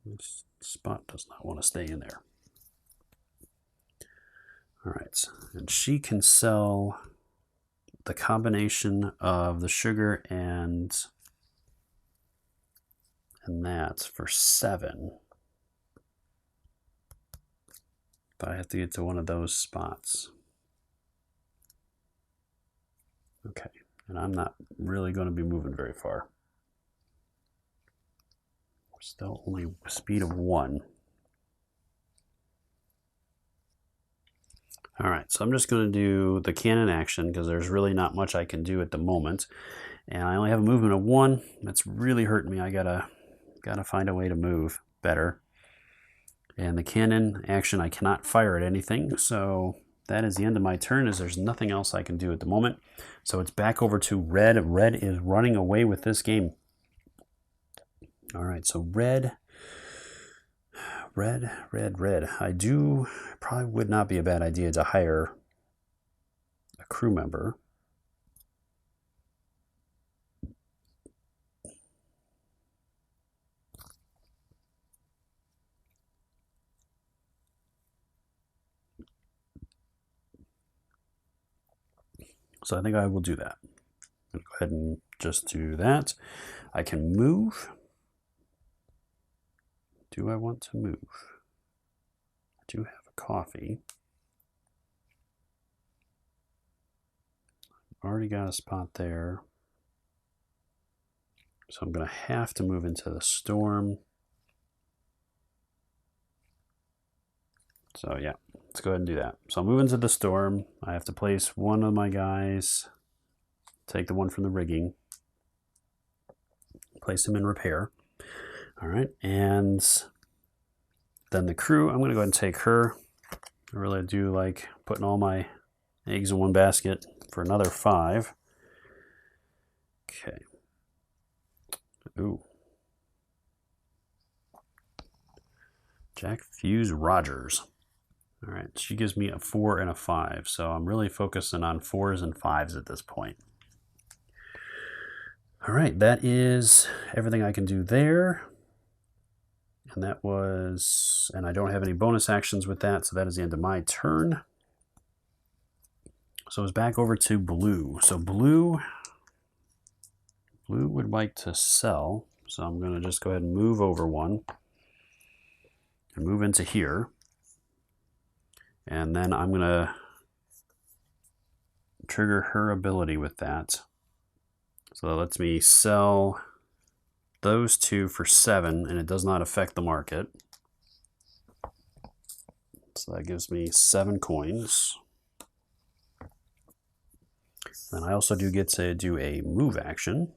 This spot does not want to stay in there. All right, and she can sell the combination of the sugar and that for 7. But I have to get to one of those spots. Okay, and I'm not really going to be moving very far. We're still only speed of 1. All right, so I'm just going to do the cannon action because there's really not much I can do at the moment. And I only have a movement of 1. That's really hurting me. I gotta find a way to move better. And the cannon action, I cannot fire at anything. So that is the end of my turn, as there's nothing else I can do at the moment. So it's back over to red. Red is running away with this game. All right, so red. I probably would not be a bad idea to hire a crew member. So I think I will do that. I'll go ahead and just do that. I can move. Do I want to move? I do have a coffee. I've already got a spot there. So I'm going to have to move into the storm. So yeah, let's go ahead and do that. So I'll move into the storm. I have to place one of my guys, take the one from the rigging, place him in repair. All right, and then the crew, I'm going to go ahead and take her. I really do like putting all my eggs in one basket for another 5. Okay. Ooh. Jack Fuse Rogers. All right, she gives me a 4 and a 5, so I'm really focusing on 4s and 5s at this point. All right, that is everything I can do there. And that was, and I don't have any bonus actions with that, so that is the end of my turn. So it's back over to blue. So blue would like to sell. So I'm going to just go ahead and move over one and move into here. And then I'm going to trigger her ability with that. So that lets me sell those two for 7, and it does not affect the market. So that gives me 7 coins. Then I also do get to do a move action.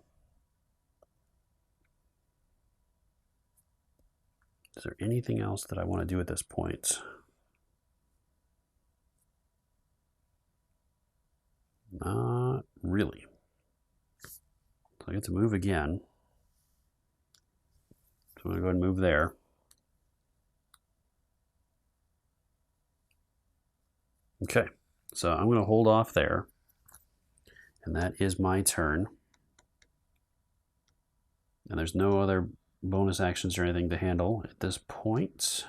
Is there anything else that I want to do at this point? Not really. So I get to move again. So I'm going to go ahead and move there. Okay, so I'm going to hold off there. And that is my turn. And there's no other bonus actions or anything to handle at this point.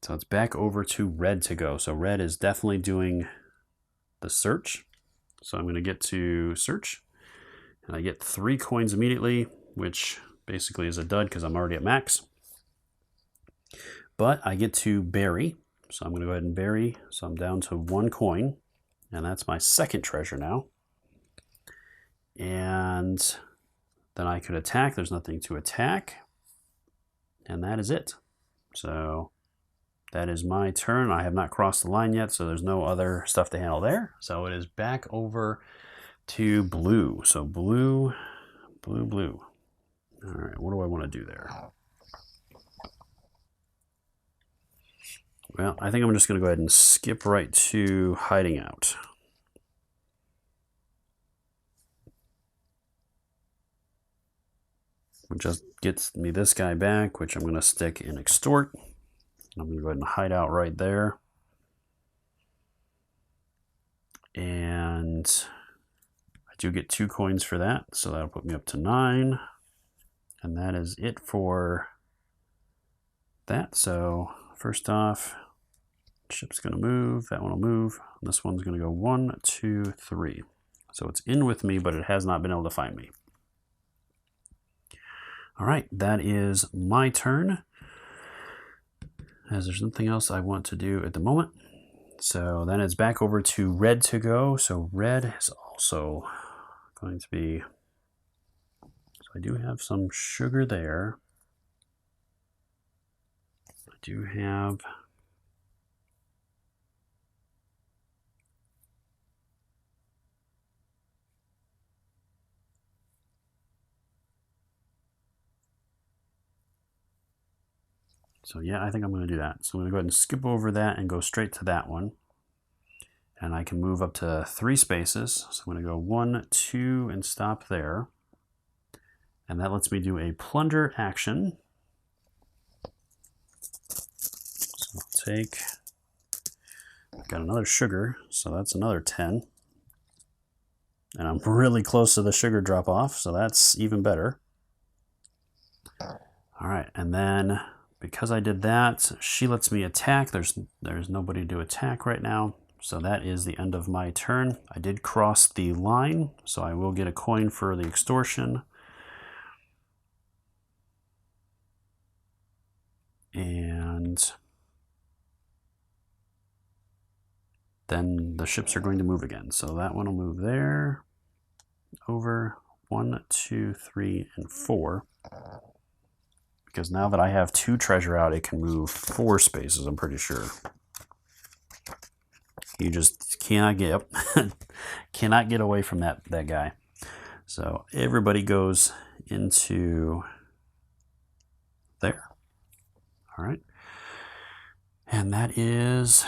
So it's back over to red to go. So red is definitely doing the search. So I'm going to get to search. And I get 3 coins immediately, which basically is a dud because I'm already at max. But I get to bury. So I'm going to go ahead and bury. So I'm down to 1 coin. And that's my second treasure now. And then I could attack. There's nothing to attack. And that is it. So that is my turn. I have not crossed the line yet, so there's no other stuff to handle there. So it is back over to blue. So blue, blue, blue. All right, what do I want to do there? Well, I think I'm just going to go ahead and skip right to hiding out. Which just gets me this guy back, which I'm going to stick in extort. I'm going to go ahead and hide out right there. And I do get 2 coins for that, so that'll put me up to 9. And that is it for that. So first off, ship's going to move, that one will move. This one's going to go 1, 2, 3. So it's in with me, but it has not been able to find me. All right, that is my turn. As there's nothing else I want to do at the moment. So then it's back over to red to go. So red is also going to be, so I do have some sugar there. I do have, so yeah, I think I'm going to do that. So I'm going to go ahead and skip over that and go straight to that one. And I can move up to 3 spaces. So I'm going to go 1, 2, and stop there. And that lets me do a plunder action. So I'll take, got another sugar, so that's another 10. And I'm really close to the sugar drop off, so that's even better. All right, and then because I did that, she lets me attack. There's nobody to attack right now. So that is the end of my turn. I did cross the line, so I will get a coin for the extortion. And then the ships are going to move again. So that one will move there, over 1, 2, 3, and 4. Because now that I have 2 treasure out, it can move 4 spaces, I'm pretty sure. You just cannot get cannot get away from that guy. So everybody goes into there. All right. And that is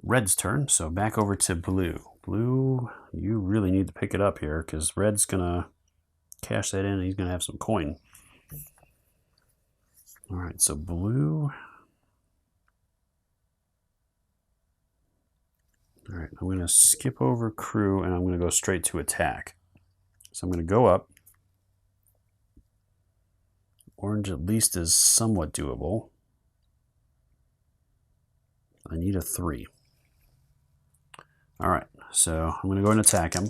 red's turn. So back over to blue. Blue, you really need to pick it up here because red's going to cash that in and he's going to have some coin. All right, so blue. All right, I'm going to skip over crew and I'm going to go straight to attack. So I'm going to go up. Orange at least is somewhat doable. I need a 3. All right, so I'm going to go and attack him.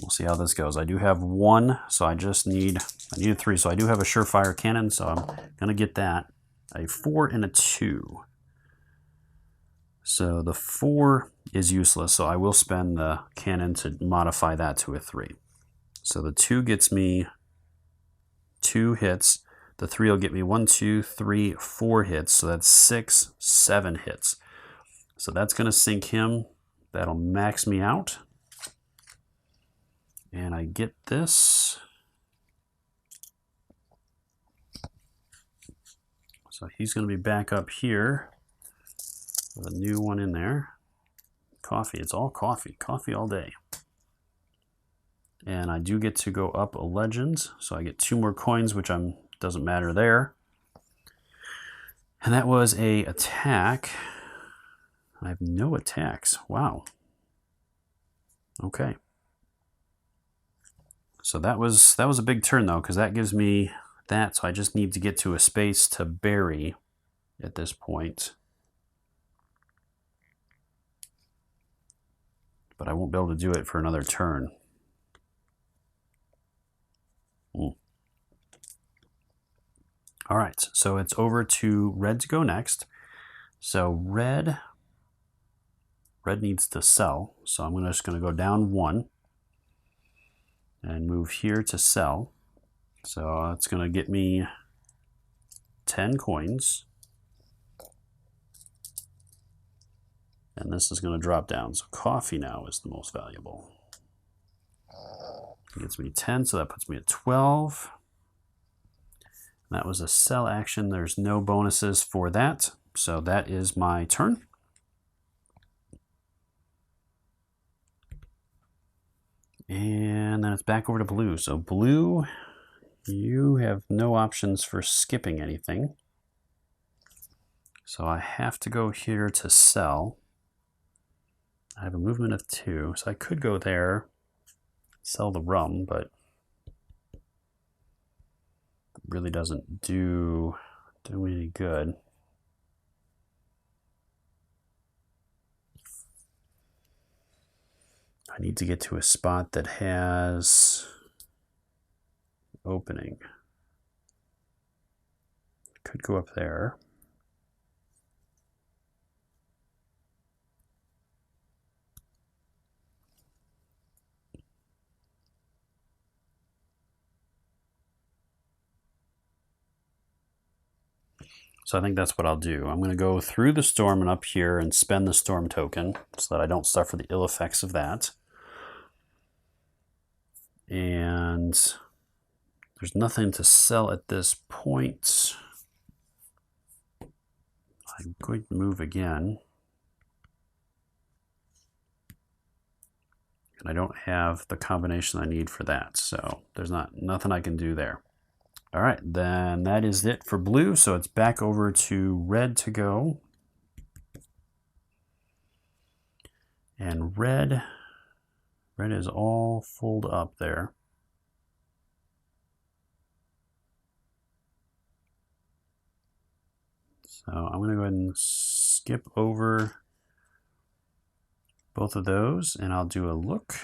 We'll see how this goes. I do have 1, so I need a 3. So I do have a surefire cannon, so I'm going to get that. A 4 and a 2. So the 4 is useless, so I will spend the cannon to modify that to a 3. So the 2 gets me 2 hits. The 3 will get me 1, 2, 3, 4 hits. So that's 6, 7 hits. So that's going to sink him. That'll max me out. And I get this. So he's going to be back up here with a new one in there. Coffee. It's all coffee. Coffee all day. And I do get to go up a legend. So I get 2 more coins, which doesn't matter there. And that was a attack. I have no attacks. Wow. Okay. So that was a big turn though, because that gives me that. So I just need to get to a space to bury at this point. But I won't be able to do it for another turn. All right, so it's over to red to go next. So red needs to sell. So I'm just going to go down 1 and move here to sell. So it's going to get me 10 coins. And this is going to drop down. So coffee now is the most valuable. It gets me 10, so that puts me at 12. That was a sell action. There's no bonuses for that. So that is my turn. And then it's back over to blue. So blue, you have no options for skipping anything. So I have to go here to sell. I have a movement of 2, so I could go there, sell the rum, but it really doesn't do any good. I need to get to a spot that has opening. Could go up there. So I think that's what I'll do. I'm going to go through the storm and up here and spend the storm token so that I don't suffer the ill effects of that. And there's nothing to sell at this point. I'm going to move again. And I don't have the combination I need for that. So there's nothing I can do there. All right, then that is it for blue. So it's back over to red to go. And red is all fulled up there. So I'm going to go ahead and skip over both of those, and I'll do a look.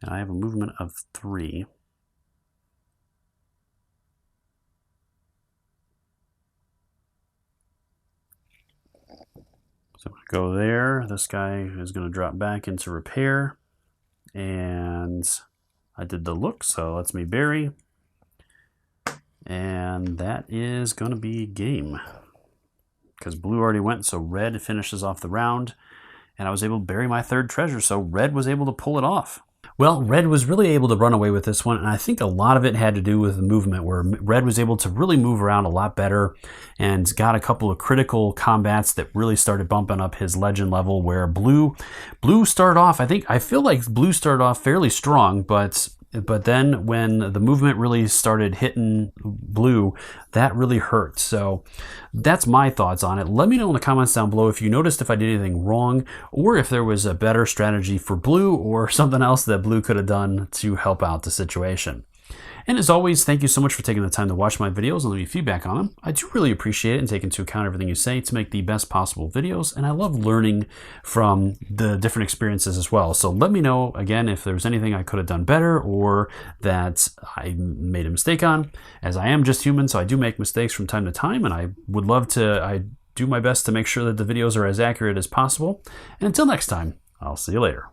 And I have a movement of 3. So I'm going to go there. This guy is going to drop back into repair. And I did the look, so it lets me bury. And that is going to be game. Because blue already went, so red finishes off the round. And I was able to bury my 3rd treasure, so red was able to pull it off. Well, red was really able to run away with this one, and I think a lot of it had to do with the movement, where red was able to really move around a lot better and got a couple of critical combats that really started bumping up his legend level, where blue started off, I feel like blue started off fairly strong, but but then when the movement really started hitting blue, that really hurt. So that's my thoughts on it. Let me know in the comments down below if you noticed if I did anything wrong, or if there was a better strategy for blue or something else that blue could have done to help out the situation. And as always, thank you so much for taking the time to watch my videos and leave me feedback on them. I do really appreciate it and take into account everything you say to make the best possible videos. And I love learning from the different experiences as well. So let me know, again, if there's anything I could have done better or that I made a mistake on, as I am just human, so I do make mistakes from time to time. And I would love to, I do my best to make sure that the videos are as accurate as possible. And until next time, I'll see you later.